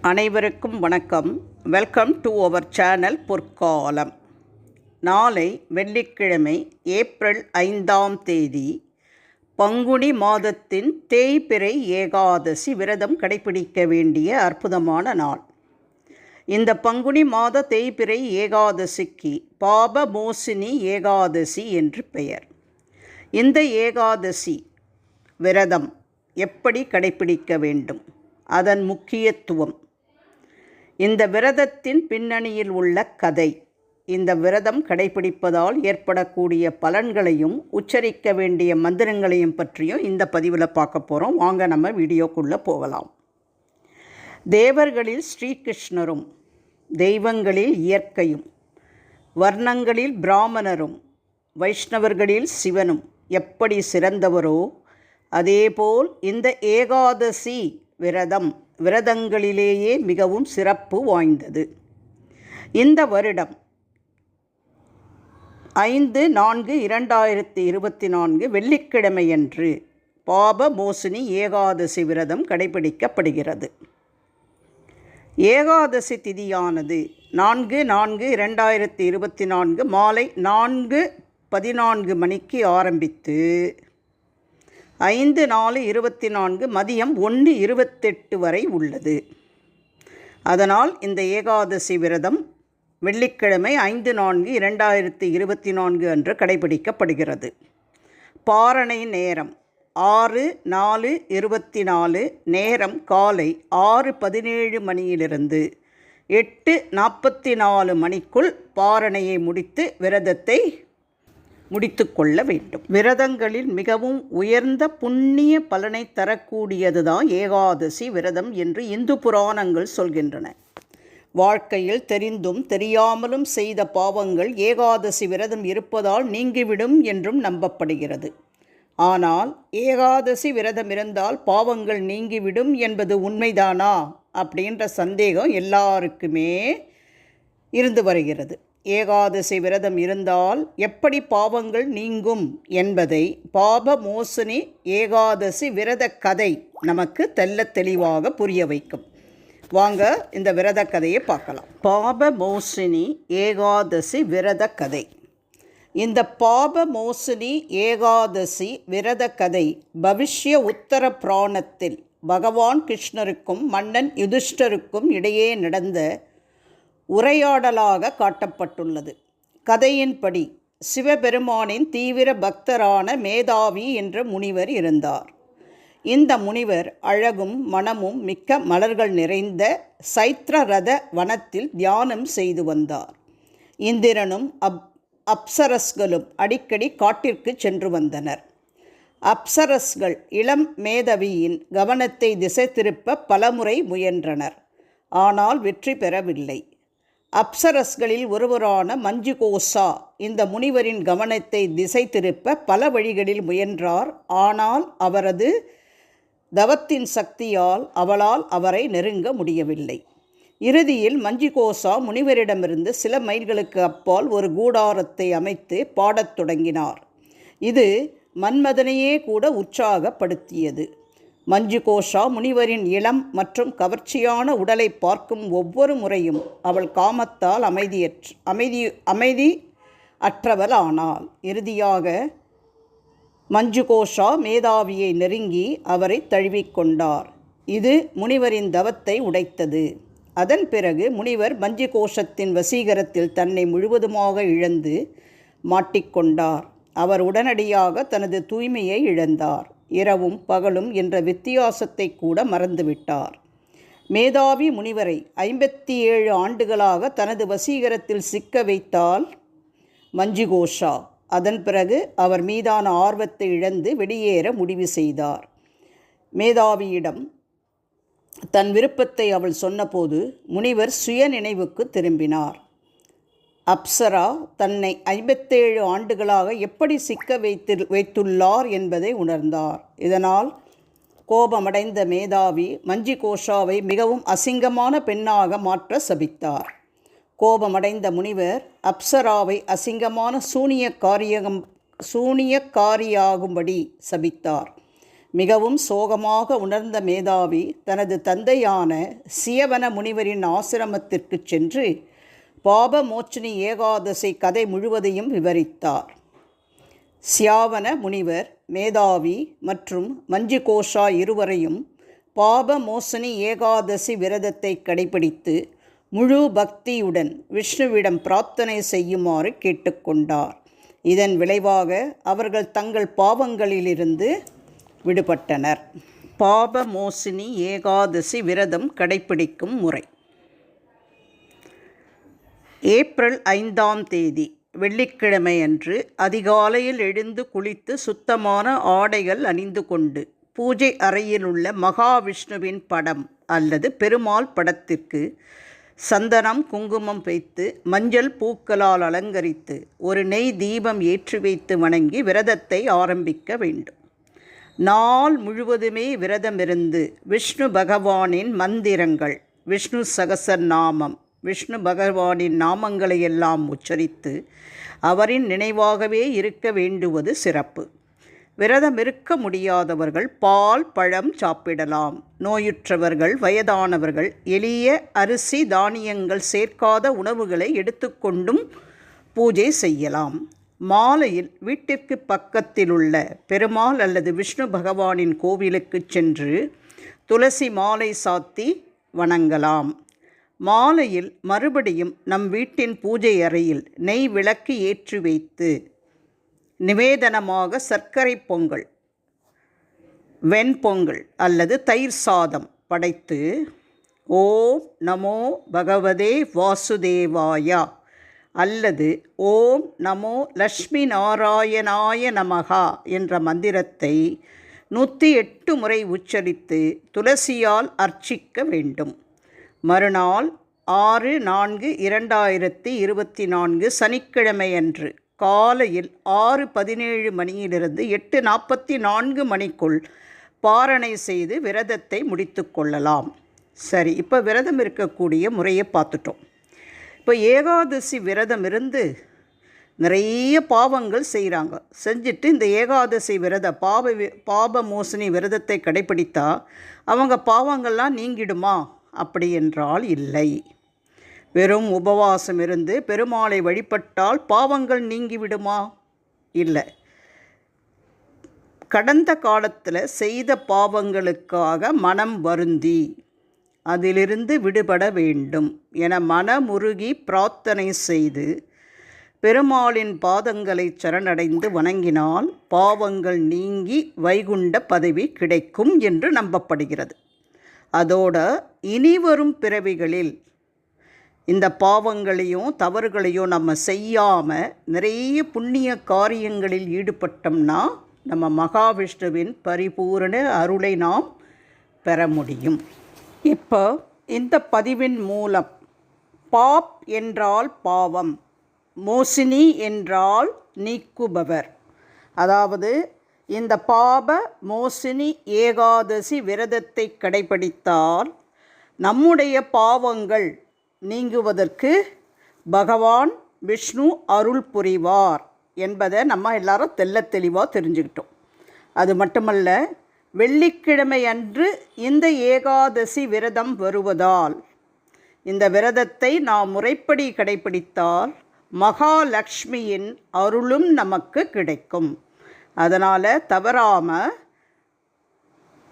அனைவருக்கும் வணக்கம். Welcome to our channel பொற்காலம். நாளை வெள்ளிக்கிழமை ஏப்ரல் 5ஆம் தேதி பங்குனி மாதத்தின் தேய்பிறை ஏகாதசி விரதம் கடைபிடிக்க வேண்டிய அற்புதமான நாள். இந்த பங்குனி மாத தேய்பிறை ஏகாதசிக்கு பாபமோசினி ஏகாதசி என்று பெயர். இந்த ஏகாதசி விரதம் எப்படி கடைபிடிக்க வேண்டும், அதன் முக்கியத்துவம், இந்த விரதத்தின் பின்னணியில் உள்ள கதை, இந்த விரதம் கடைபிடிப்பதால் ஏற்படக்கூடிய பலன்களையும் உச்சரிக்க வேண்டிய மந்திரங்களையும் பற்றியும் இந்த பதிவில் பார்க்க போகிறோம். வாங்க நம்ம வீடியோக்குள்ளே போகலாம். தேவர்களில் ஸ்ரீகிருஷ்ணரும், தெய்வங்களில் இயற்கையும், வர்ணங்களில் பிராமணரும், வைஷ்ணவர்களில் சிவனும் எப்படி சிறந்தவரோ அதேபோல் இந்த ஏகாதசி விரதங்களிலேயே மிகவும் சிறப்பு வாய்ந்தது. இந்த வருடம் 5/4/2024 வெள்ளிக்கிழமையன்று பாபமோசினி ஏகாதசி விரதம் கடைபிடிக்கப்படுகிறது. ஏகாதசி திதியானது 4/4/2024 மாலை 4:14 மணிக்கு ஆரம்பித்து 5/4/24 மதியம் 1:28 வரை உள்ளது. அதனால் இந்த ஏகாதசி விரதம் வெள்ளிக்கிழமை 5/4/2024 அன்று கடைபிடிக்கப்படுகிறது. பாரணை நேரம் 6:4/24, நேரம் காலை 6:17 மணியிலிருந்து 8:44 மணிக்குள் பாரணையை முடித்து விரதத்தை முடித்து கொள்ள வேண்டும். விரதங்களில் மிகவும் உயர்ந்த புண்ணிய பலனை தரக்கூடியதுதான் ஏகாதசி விரதம் என்று இந்து புராணங்கள் சொல்கின்றன. வாழ்க்கையில் தெரிந்தும் தெரியாமலும் செய்த பாவங்கள் ஏகாதசி விரதம் இருப்பதால் நீங்கிவிடும் என்றும் நம்பப்படுகிறது. ஆனால் ஏகாதசி விரதம் இருந்தால் பாவங்கள் நீங்கிவிடும் என்பது உண்மைதானா அப்படின்ற சந்தேகம் எல்லாருக்குமே இருந்து வருகிறது. ஏகாதசி விரதம் இருந்தால் எப்படி பாவங்கள் நீங்கும் என்பதை பாபமோசினி ஏகாதசி விரத கதை நமக்கு தெள்ளத் தெளிவாக புரிய வைக்கும். வாங்க இந்த விரத கதையை பார்க்கலாம். பாபமோசினி ஏகாதசி விரத கதை. இந்த பாபமோசினி ஏகாதசி விரத கதை பவிஷ்ய உத்தர புராணத்தில் பகவான் கிருஷ்ணருக்கும் மன்னன் யுதிஷ்டருக்கும் இடையே நடந்த உரையாடலாக காட்டப்பட்டுள்ளது. கதையின்படி சிவபெருமானின் தீவிர பக்தரான மேதாவி என்ற முனிவர் இருந்தார். இந்த முனிவர் அழகும் மனமும் மிக்க மலர்கள் நிறைந்த சைத்ரரத வனத்தில் தியானம் செய்து வந்தார். இந்திரனும் அப்சரஸ்களும் அடிக்கடி காட்டிற்கு சென்று வந்தனர். அப்சரஸ்கள் இளம் மேதவியின் கவனத்தை திசை திருப்ப பலமுறை முயன்றனர். ஆனால் வெற்றி பெறவில்லை. அப்சரஸ்களில் ஒருவரான மஞ்சுகோசா இந்த முனிவரின் கவனத்தை திசை திருப்ப பல வழிகளில் முயன்றார். ஆனால் அவரது தவத்தின் சக்தியால் அவளால் அவரை நெருங்க முடியவில்லை. இறுதியில் மஞ்சுகோசா முனிவரிடமிருந்து சில மைல்களுக்கு அப்பால் ஒரு கூடாரத்தை அமைத்து பாடத் தொடங்கினார். இது மன்மதனையே கூட உற்சாகப்படுத்தியது. மஞ்சுகோஷா முனிவரின் இளம் மற்றும் கவர்ச்சியான உடலை பார்க்கும் ஒவ்வொரு முறையும் அவள் காமத்தால் அமைதி அற்றவள் ஆனாள். இறுதியாக மஞ்சுகோஷா மேதாவியை நெருங்கி அவரை தழுவிக்கொண்டார். இது முனிவரின் தவத்தை உடைத்தது. அதன் பிறகு முனிவர் மஞ்சுகோஷத்தின் வசீகரத்தில் தன்னை முழுவதுமாக இழந்து மாட்டிக்கொண்டார். அவர் உடனடியாக தனது தூய்மையை இழந்தார். இரவும் பகலும் என்ற வித்தியாசத்தை கூட மறந்துவிட்டார். மேதாவி முனிவரை 57 ஆண்டுகளாக தனது வசீகரத்தில் சிக்க வைத்தால் மஞ்சுகோஷா. அதன் பிறகு அவர் மீதான ஆர்வத்தை இழந்து வெளியேற முடிவு செய்தார். மேதாவியிடம் தன் விருப்பத்தை அவள் சொன்னபோது முனிவர் சுய நினைவுக்கு திரும்பினார். அப்சரா தன்னை 57 ஆண்டுகளாக எப்படி சிக்க வைத்துள்ளார் என்பதை உணர்ந்தார். இதனால் கோபமடைந்த மேதாவி மஞ்சுகோஷாவை மிகவும் அசிங்கமான பெண்ணாக மாற்ற சபித்தார். கோபமடைந்த முனிவர் அப்சராவை அசிங்கமான சூனியக்காரியாகும்படி சபித்தார். மிகவும் சோகமாக உணர்ந்த மேதாவி தனது தந்தையான சியவன முனிவரின் ஆசிரமத்திற்கு சென்று பாபமோச்சினி ஏகாதசி கதை முழுவதையும் விவரித்தார். சியாவன முனிவர் மேதாவி மற்றும் மஞ்சுகோஷா இருவரையும் பாபமோசினி ஏகாதசி விரதத்தை கடைபிடித்து முழு பக்தியுடன் விஷ்ணுவிடம் பிரார்த்தனை செய்யுமாறு கேட்டுக்கொண்டார். இதன் விளைவாக அவர்கள் தங்கள் பாவங்களிலிருந்து விடுபட்டனர். பாபமோசினி ஏகாதசி விரதம் கடைபிடிக்கும் முறை. ஏப்ரல் 5ஆம் தேதி வெள்ளிக்கிழமை அன்று அதிகாலையில் எழுந்து குளித்து சுத்தமான ஆடைகள் அணிந்து கொண்டு பூஜை அறையில் உள்ள மகாவிஷ்ணுவின் படம் அல்லது பெருமாள் படத்திற்கு சந்தனம் குங்குமம் வைத்து மஞ்சள் பூக்களால் அலங்கரித்து ஒரு நெய் தீபம் ஏற்றி வைத்து வணங்கி விரதத்தை ஆரம்பிக்க வேண்டும். நாள் முழுவதுமே விரதமிருந்து விஷ்ணு பகவானின் மந்திரங்கள், விஷ்ணு சகசரநாமம், விஷ்ணு பகவானின் நாமங்களையெல்லாம் உச்சரித்து அவரின் நினைவாகவே இருக்க வேண்டுவது சிறப்பு. விரதம் இருக்க முடியாதவர்கள் பால் பழம் சாப்பிடலாம். நோயுற்றவர்கள் வயதானவர்கள் எளிய அரிசி தானியங்கள் சேர்க்காத உணவுகளை எடுத்துக்கொண்டும் பூஜை செய்யலாம். மாலையில் வீட்டிற்கு பக்கத்தில் உள்ள பெருமாள் அல்லது விஷ்ணு பகவானின் கோவிலுக்கு சென்று துளசி மாலை சாத்தி வணங்கலாம். மாலையில் மறுபடியும் நம் வீட்டின் பூஜை அறையில் நெய் விளக்கு ஏற்றி வைத்து நிவேதனமாக சர்க்கரை பொங்கல், வெண்பொங்கல் அல்லது தயிர் சாதம் படைத்து ஓம் நமோ பகவதே வாசுதேவாயா அல்லது ஓம் நமோ லக்ஷ்மி நாராயணாய நமகா என்ற மந்திரத்தை 108 முறை உச்சரித்து துளசியால் அர்ச்சிக்க வேண்டும். மறுநாள் 6/4/2024 சனிக்கிழமை அன்று காலையில் 6:17 மணியிலிருந்து 8:44 மணிக்குள் பாரணை செய்து விரதத்தை முடித்து கொள்ளலாம். சரி, இப்போ விரதம் இருக்கக்கூடிய முறையை பார்த்துட்டோம். இப்போ ஏகாதசி விரதம் இருந்து நிறைய பாவங்கள் செய்கிறாங்க. செஞ்சுட்டு இந்த ஏகாதசி பாபமோசினி விரதத்தை கடைப்பிடித்தா அவங்க பாவங்கள்லாம் நீங்கிடுமா? அப்படி என்றால் இல்லை. வெறும் உபவாசம் இருந்து பெருமாளை வழிபட்டால் பாவங்கள் நீங்கிவிடுமா? இல்லை. கடந்த காலத்தில் செய்த பாவங்களுக்காக மனம் வருந்தி அதிலிருந்து விடுபட வேண்டும் என மனமுருகி பிரார்த்தனை செய்து பெருமாளின் பாதங்களை சரணடைந்து வணங்கினால் பாவங்கள் நீங்கி வைகுண்ட பதவி கிடைக்கும் என்று நம்பப்படுகிறது. அதோட இனிவரும் பிறவிகளில் இந்த பாவங்களையும் தவறுகளையும் நம்ம செய்யாமல் நிறைய புண்ணிய காரியங்களில் ஈடுபட்டோம்னா நம்ம மகாவிஷ்ணுவின் பரிபூரண அருளை நாம் பெற முடியும். இப்போ இந்த பதிவின் மூலம் பாப் என்றால் பாவம், மோசினி என்றால் நீக்குபவர், அதாவது இந்த பாப மோசினி ஏகாதசி விரதத்தை கடைபிடித்தால் நம்முடைய பாவங்கள் நீங்குவதற்கு பகவான் விஷ்ணு அருள் புரிவார் என்பதை நம்ம எல்லாரும் தெளிவாக தெரிஞ்சுக்கிட்டோம். அது மட்டுமல்ல, வெள்ளிக்கிழமை அன்று இந்த ஏகாதசி விரதம் வருவதால் இந்த விரதத்தை நாம் முறைப்படி கடைபிடித்தால் மகாலட்சுமியின் அருளும் நமக்கு கிடைக்கும். அதனால் தவறாமல்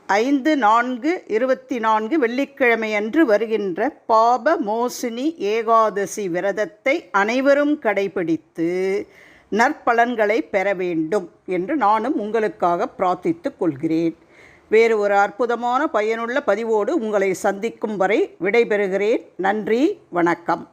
5/4/24 வெள்ளிக்கிழமை அன்று வருகின்ற பாபமோசினி ஏகாதசி விரதத்தை அனைவரும் கடைபிடித்து நற்பலன்களை பெற வேண்டும் என்று நானும் உங்களுக்காக பிரார்த்தித்துக் கொள்கிறேன். வேறு ஒரு அற்புதமான பயனுள்ள பதிவோடு உங்களை சந்திக்கும் வரை விடைபெறுகிறேன். நன்றி, வணக்கம்.